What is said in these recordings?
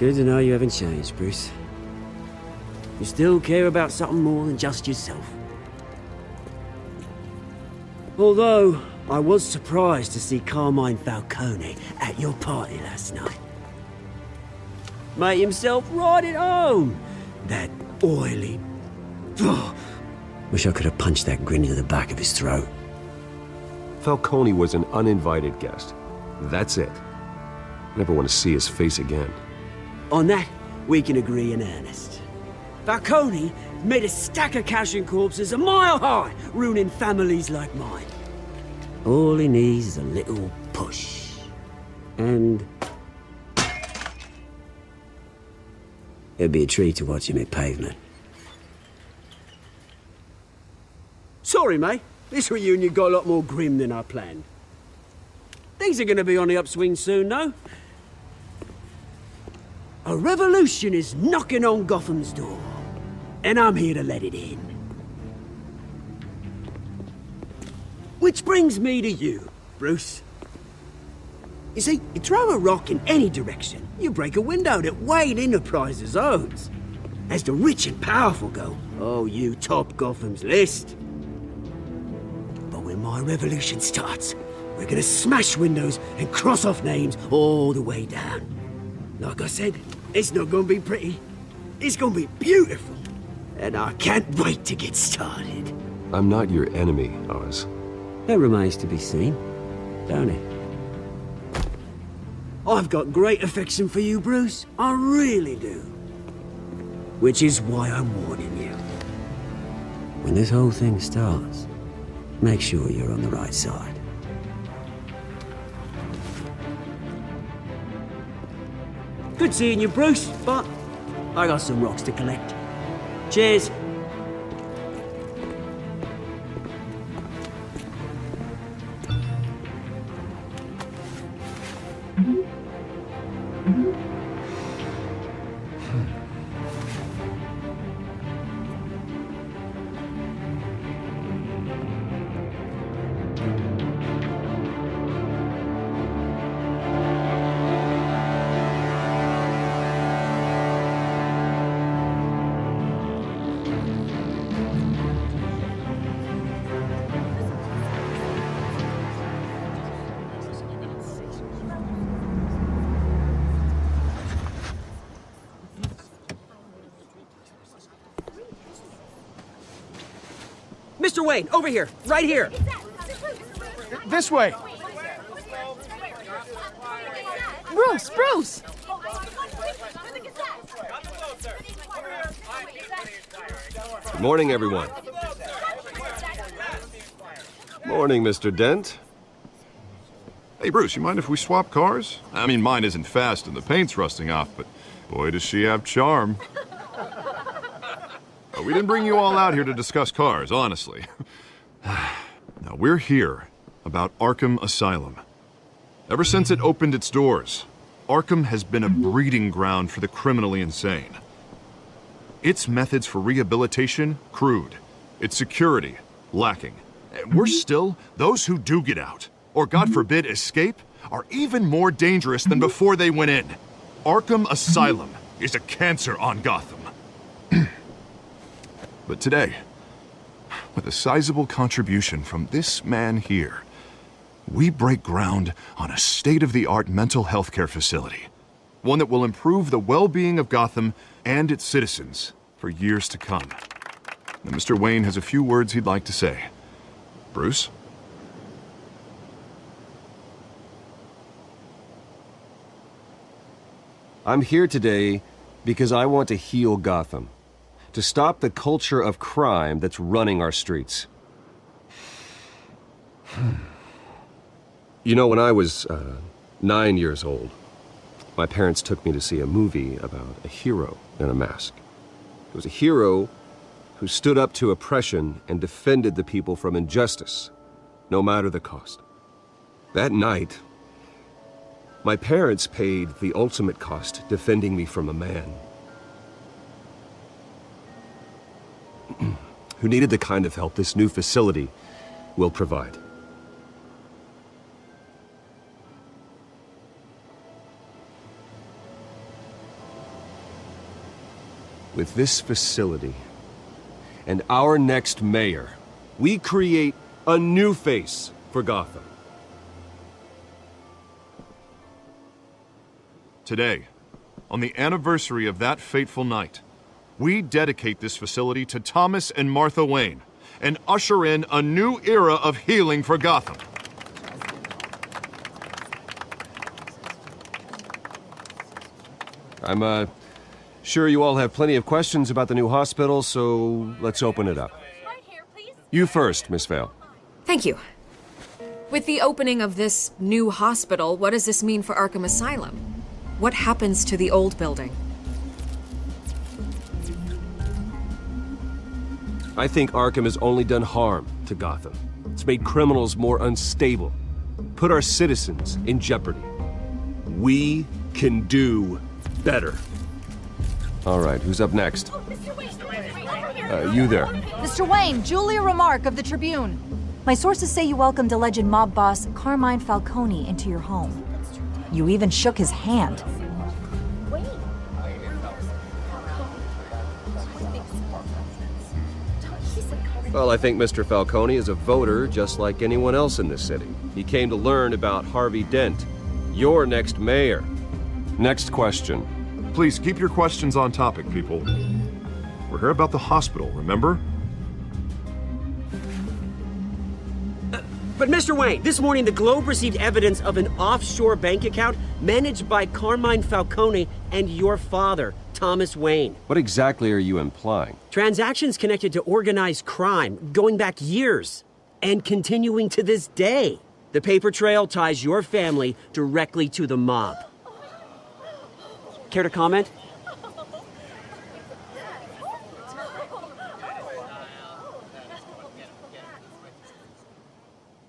Good to know you haven't changed, Bruce. You still care about something more than just yourself. Although, I was surprised to see Carmine Falcone at your party last night. Made himself right at home. That oily... Oh, wish I could have punched that grin into the back of his throat. Falcone was an uninvited guest. That's it. I never want to see his face again. On that, we can agree in earnest. Falcone made a stack of cash and corpses a mile high, ruining families like mine. All he needs is a little push. And... it'd be a treat to watch him hit pavement. Sorry, mate. This reunion got a lot more grim than I planned. Things are gonna be on the upswing soon, though. A revolution is knocking on Gotham's door, and I'm here to let it in. Which brings me to you, Bruce. You see, you throw a rock in any direction, you break a window that Wayne Enterprises owns. As the rich and powerful go, oh, you top Gotham's list. But when my revolution starts, we're gonna smash windows and cross off names all the way down. Like I said, it's not gonna be pretty. It's gonna be beautiful. And I can't wait to get started. I'm not your enemy, Oz. That remains to be seen, don't it? I've got great affection for you, Bruce. I really do. Which is why I'm warning you. When this whole thing starts, make sure you're on the right side. Good seeing you, Bruce, but I got some rocks to collect. Cheers. Mr. Wayne, over here, right here. This way. Bruce! Good morning, everyone. Morning, Mr. Dent. Hey, Bruce, you mind if we swap cars? I mean, mine isn't fast and the paint's rusting off, but boy, does she have charm. We didn't bring you all out here to discuss cars, honestly. Now, we're here about Arkham Asylum. Ever since it opened its doors, Arkham has been a breeding ground for the criminally insane. Its methods for rehabilitation, crude. Its security, lacking. And worse still, those who do get out, or God forbid escape, are even more dangerous than before they went in. Arkham Asylum is a cancer on Gotham. But today, with a sizable contribution from this man here, we break ground on a state-of-the-art mental health care facility. One that will improve the well-being of Gotham and its citizens for years to come. Now, Mr. Wayne has a few words he'd like to say. Bruce? I'm here today because I want to heal Gotham. To stop the culture of crime that's running our streets. You know, when I was 9 years old, my parents took me to see a movie about a hero in a mask. It was a hero who stood up to oppression and defended the people from injustice, no matter the cost. That night, my parents paid the ultimate cost defending me from a man who needed the kind of help this new facility will provide. With this facility and our next mayor, we create a new face for Gotham. Today, on the anniversary of that fateful night, we dedicate this facility to Thomas and Martha Wayne and usher in a new era of healing for Gotham. I'm sure you all have plenty of questions about the new hospital, so let's open it up. You first, Miss Vale. Thank you. With the opening of this new hospital, what does this mean for Arkham Asylum? What happens to the old building? I think Arkham has only done harm to Gotham. It's made criminals more unstable, put our citizens in jeopardy. We can do better. All right, who's up next? You there. Mr. Wayne, Julia Remark of the Tribune. My sources say you welcomed alleged mob boss Carmine Falcone into your home. You even shook his hand. Well, I think Mr. Falcone is a voter just like anyone else in this city. He came to learn about Harvey Dent, your next mayor. Next question. Please keep your questions on topic, people. We're here about the hospital, remember? But Mr. Wayne, this morning the Globe received evidence of an offshore bank account managed by Carmine Falcone and your father, Thomas Wayne. What exactly are you implying? Transactions connected to organized crime going back years and continuing to this day. The paper trail ties your family directly to the mob. Care to comment?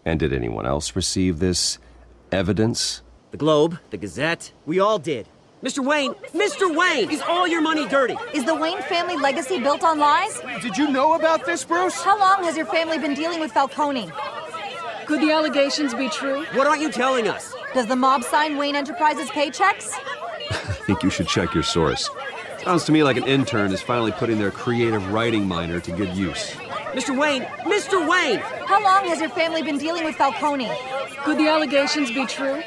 And did anyone else receive this evidence? The Globe, the Gazette, we all did. Mr. Wayne, is all your money dirty? Is the Wayne family legacy built on lies? Did you know about this, Bruce? How long has your family been dealing with Falcone? Could the allegations be true? What aren't you telling us? Does the mob sign Wayne Enterprises paychecks? I think you should check your source. Sounds to me like an intern is finally putting their creative writing minor to good use. Mr. Wayne! How long has your family been dealing with Falcone? Could the allegations be true?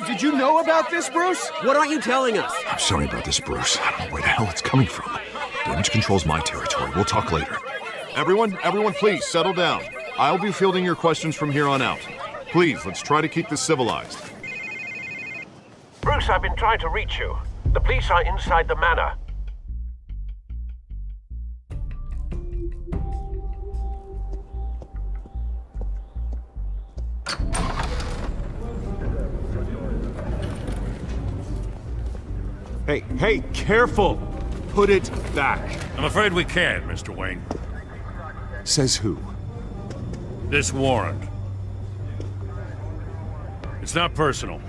Did you know about this, Bruce? What aren't you telling us? I'm sorry about this, Bruce. I don't know where the hell it's coming from. Damage control's my territory. We'll talk later. Everyone, please settle down. I'll be fielding your questions from here on out. Please, let's try to keep this civilized. Bruce, I've been trying to reach you. The police are inside the manor. Hey, careful! Put it back. I'm afraid we can't, Mr. Wayne. Says who? This warrant. It's not personal.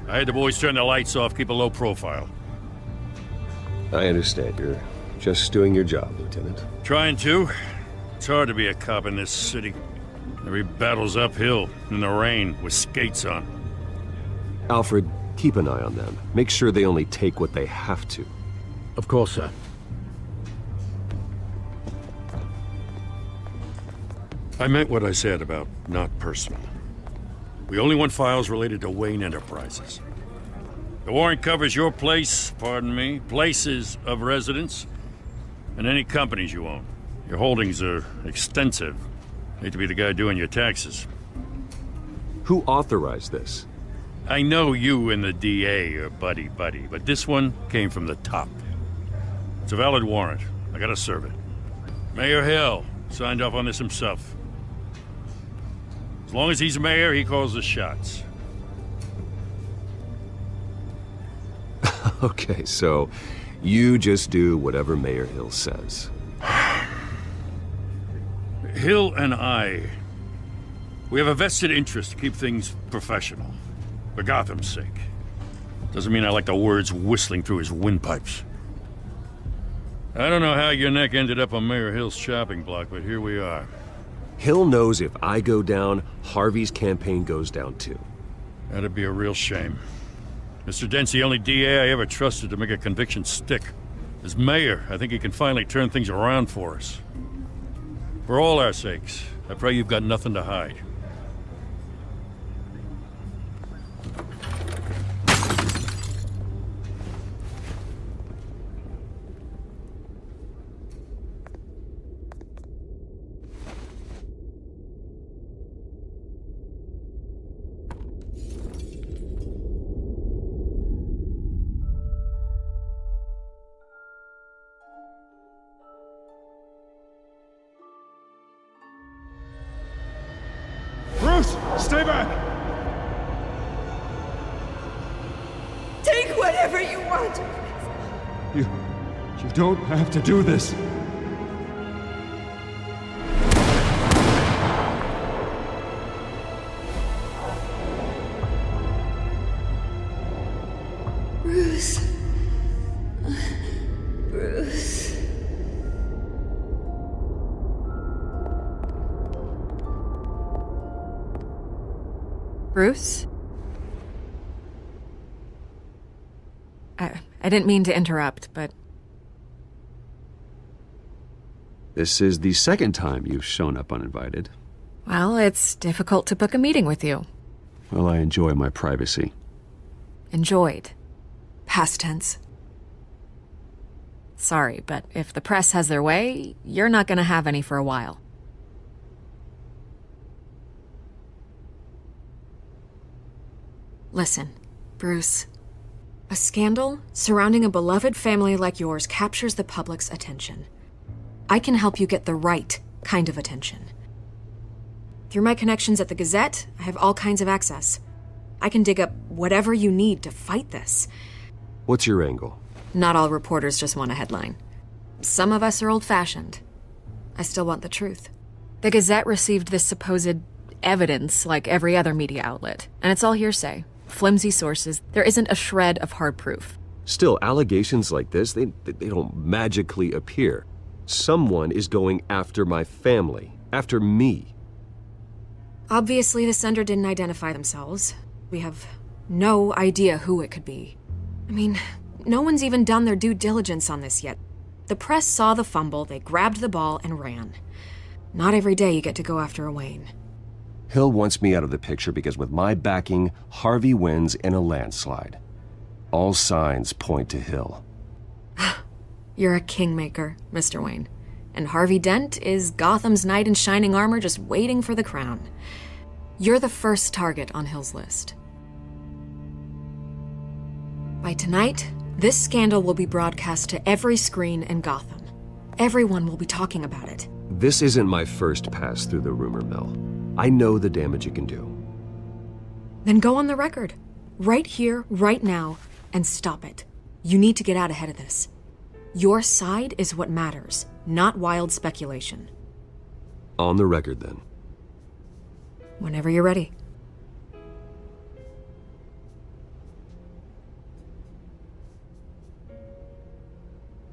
I had the boys turn the lights off, keep a low profile. I understand. You're just doing your job, Lieutenant. Trying to. It's hard to be a cop in this city. Every battle's uphill, in the rain, with skates on. Alfred, keep an eye on them. Make sure they only take what they have to. Of course, sir. I meant what I said about not personal. We only want files related to Wayne Enterprises. The warrant covers your place, pardon me, places of residence, and any companies you own. Your holdings are extensive. Hate to be the guy doing your taxes. Who authorized this? I know you and the DA are buddy-buddy, but this one came from the top. It's a valid warrant. I gotta serve it. Mayor Hill signed off on this himself. As long as he's mayor, he calls the shots. Okay, so you just do whatever Mayor Hill says. Hill and I, we have a vested interest to keep things professional. For Gotham's sake. Doesn't mean I like the words whistling through his windpipes. I don't know how your neck ended up on Mayor Hill's chopping block, but here we are. Hill knows if I go down, Harvey's campaign goes down too. That'd be a real shame. Mr. Dent's the only DA I ever trusted to make a conviction stick. As mayor, I think he can finally turn things around for us. For all our sakes, I pray you've got nothing to hide. Bruce, stay back! Take whatever you want. You don't have to do this. Bruce. Bruce. Bruce? I didn't mean to interrupt, but... This is the second time you've shown up uninvited. Well, it's difficult to book a meeting with you. Well, I enjoy my privacy. Enjoyed. Past tense. Sorry, but if the press has their way, you're not gonna have any for a while. Listen, Bruce. A scandal surrounding a beloved family like yours captures the public's attention. I can help you get the right kind of attention. Through my connections at the Gazette, I have all kinds of access. I can dig up whatever you need to fight this. What's your angle? Not all reporters just want a headline. Some of us are old-fashioned. I still want the truth. The Gazette received this supposed evidence like every other media outlet, and it's all hearsay. Flimsy sources. There isn't a shred of hard proof. Still, allegations like this, they don't magically appear. Someone is going after my family, after me. Obviously, the sender didn't identify themselves. We have no idea who it could be. I mean, no one's even done their due diligence on this yet. The press saw the fumble, they grabbed the ball and ran. Not every day you get to go after a Wayne. Hill wants me out of the picture because with my backing, Harvey wins in a landslide. All signs point to Hill. You're a kingmaker, Mr. Wayne. And Harvey Dent is Gotham's knight in shining armor just waiting for the crown. You're the first target on Hill's list. By tonight, this scandal will be broadcast to every screen in Gotham. Everyone will be talking about it. This isn't my first pass through the rumor mill. I know the damage it can do. Then go on the record. Right here, right now, and stop it. You need to get out ahead of this. Your side is what matters, not wild speculation. On the record, then. Whenever you're ready.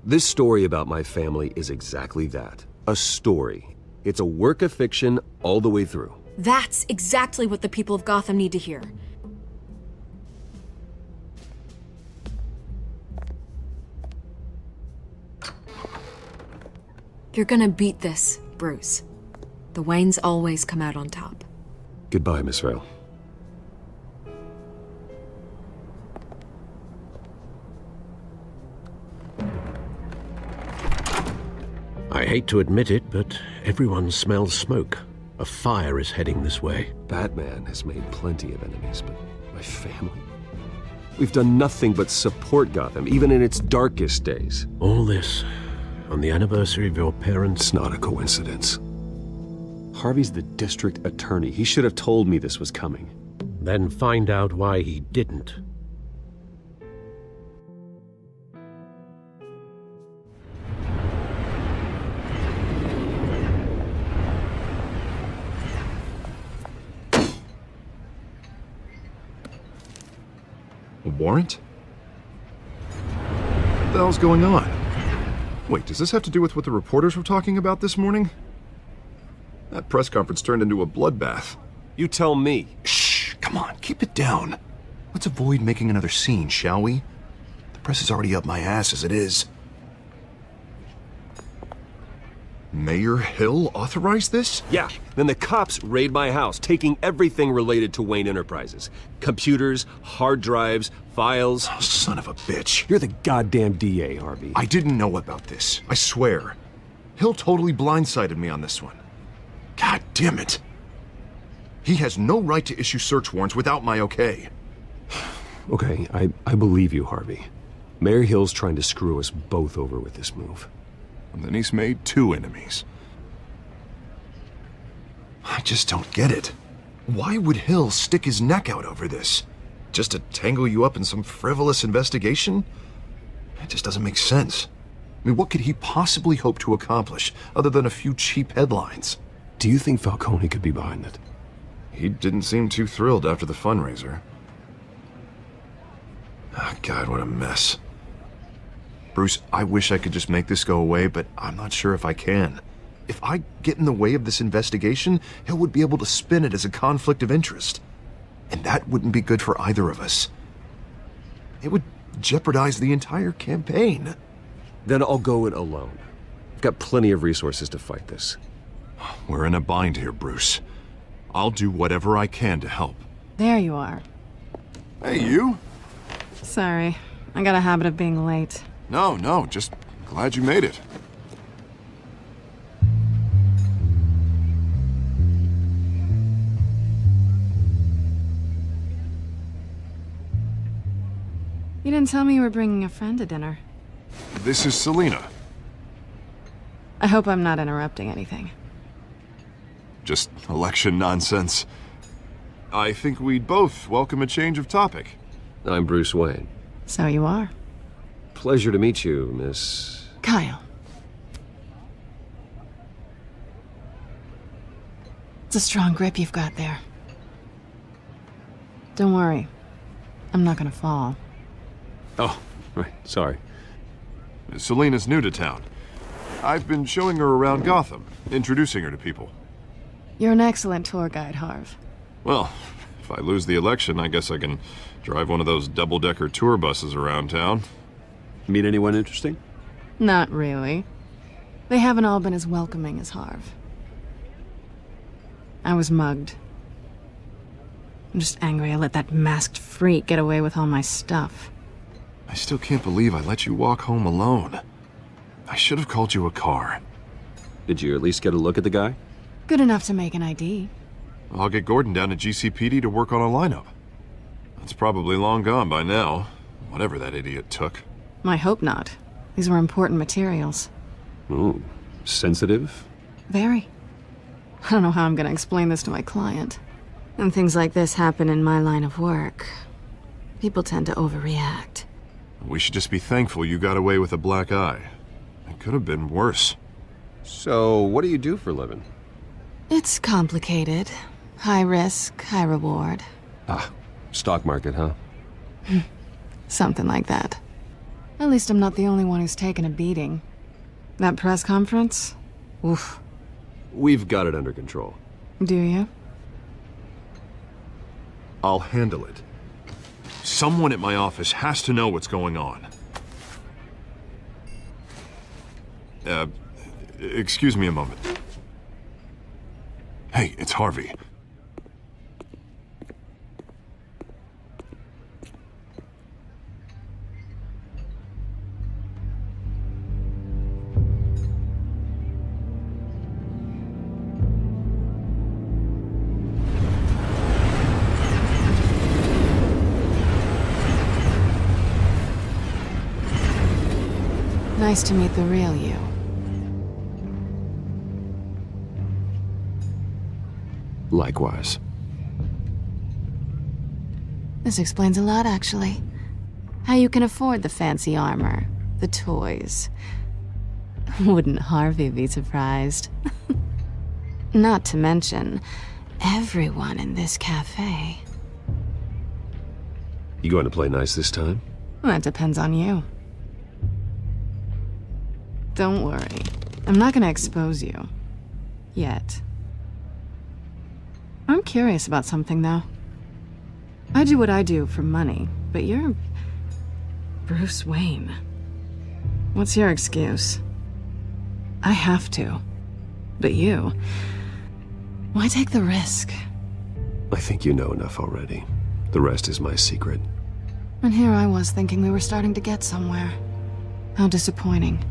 This story about my family is exactly that. A story. It's a work of fiction all the way through. That's exactly what the people of Gotham need to hear. You're gonna beat this, Bruce. The Waynes always come out on top. Goodbye, Miss Vale. I hate to admit it, but everyone smells smoke. A fire is heading this way. Batman has made plenty of enemies, but my family? We've done nothing but support Gotham, even in its darkest days. All this on the anniversary of your parents'... It's not a coincidence. Harvey's the district attorney. He should have told me this was coming. Then find out why he didn't. A warrant? What the hell's going on? Wait, does this have to do with what the reporters were talking about this morning? That press conference turned into a bloodbath. You tell me. Shh, come on, keep it down. Let's avoid making another scene, shall we? The press is already up my ass as it is. Mayor Hill authorized this? Yeah, then the cops raid my house, taking everything related to Wayne Enterprises. Computers, hard drives, files. Oh, son of a bitch. You're the goddamn DA, Harvey. I didn't know about this. I swear. Hill totally blindsided me on this one. God damn it. He has no right to issue search warrants without my okay. Okay, I believe you, Harvey. Mayor Hill's trying to screw us both over with this move. And then he's made 2 enemies. I just don't get it. Why would Hill stick his neck out over this? Just to tangle you up in some frivolous investigation? It just doesn't make sense. I mean, what could he possibly hope to accomplish other than a few cheap headlines? Do you think Falcone could be behind it? He didn't seem too thrilled after the fundraiser. Oh, God, what a mess. Bruce, I wish I could just make this go away, but I'm not sure if I can. If I get in the way of this investigation, Hill would be able to spin it as a conflict of interest. And that wouldn't be good for either of us. It would jeopardize the entire campaign. Then I'll go it alone. I've got plenty of resources to fight this. We're in a bind here, Bruce. I'll do whatever I can to help. There you are. Hey, you? Sorry, I got a habit of being late. No, just glad you made it. You didn't tell me you were bringing a friend to dinner. This is Selena. I hope I'm not interrupting anything. Just election nonsense. I think we'd both welcome a change of topic. I'm Bruce Wayne. So you are. Pleasure to meet you, Miss... Kyle. It's a strong grip you've got there. Don't worry. I'm not gonna fall. Oh, right, sorry. Selena's new to town. I've been showing her around Gotham, introducing her to people. You're an excellent tour guide, Harv. Well, if I lose the election, I guess I can drive one of those double-decker tour buses around town. Meet anyone interesting? Not really. They haven't all been as welcoming as Harv. I was mugged. I'm just angry I let that masked freak get away with all my stuff. I still can't believe I let you walk home alone. I should have called you a car. Did you at least get a look at the guy? Good enough to make an ID. I'll get Gordon down to GCPD to work on a lineup. It's probably long gone by now, whatever that idiot took. I hope not. These were important materials. Ooh, sensitive? Very. I don't know how I'm gonna explain this to my client. When things like this happen in my line of work, people tend to overreact. We should just be thankful you got away with a black eye. It could have been worse. So, what do you do for a living? It's complicated. High risk, high reward. Ah, stock market, huh? Something like that. At least I'm not the only one who's taken a beating. That press conference? Oof. We've got it under control. Do you? I'll handle it. Someone at my office has to know what's going on. Excuse me a moment. Hey, it's Harvey. Nice to meet the real you. Likewise. This explains a lot, actually. How you can afford the fancy armor, the toys. Wouldn't Harvey be surprised? Not to mention, everyone in this cafe. You going to play nice this time? Well, that depends on you. Don't worry. I'm not gonna expose you. Yet. I'm curious about something, though. I do what I do for money, but you're... Bruce Wayne. What's your excuse? I have to. But you... why take the risk? I think you know enough already. The rest is my secret. And here I was thinking we were starting to get somewhere. How disappointing.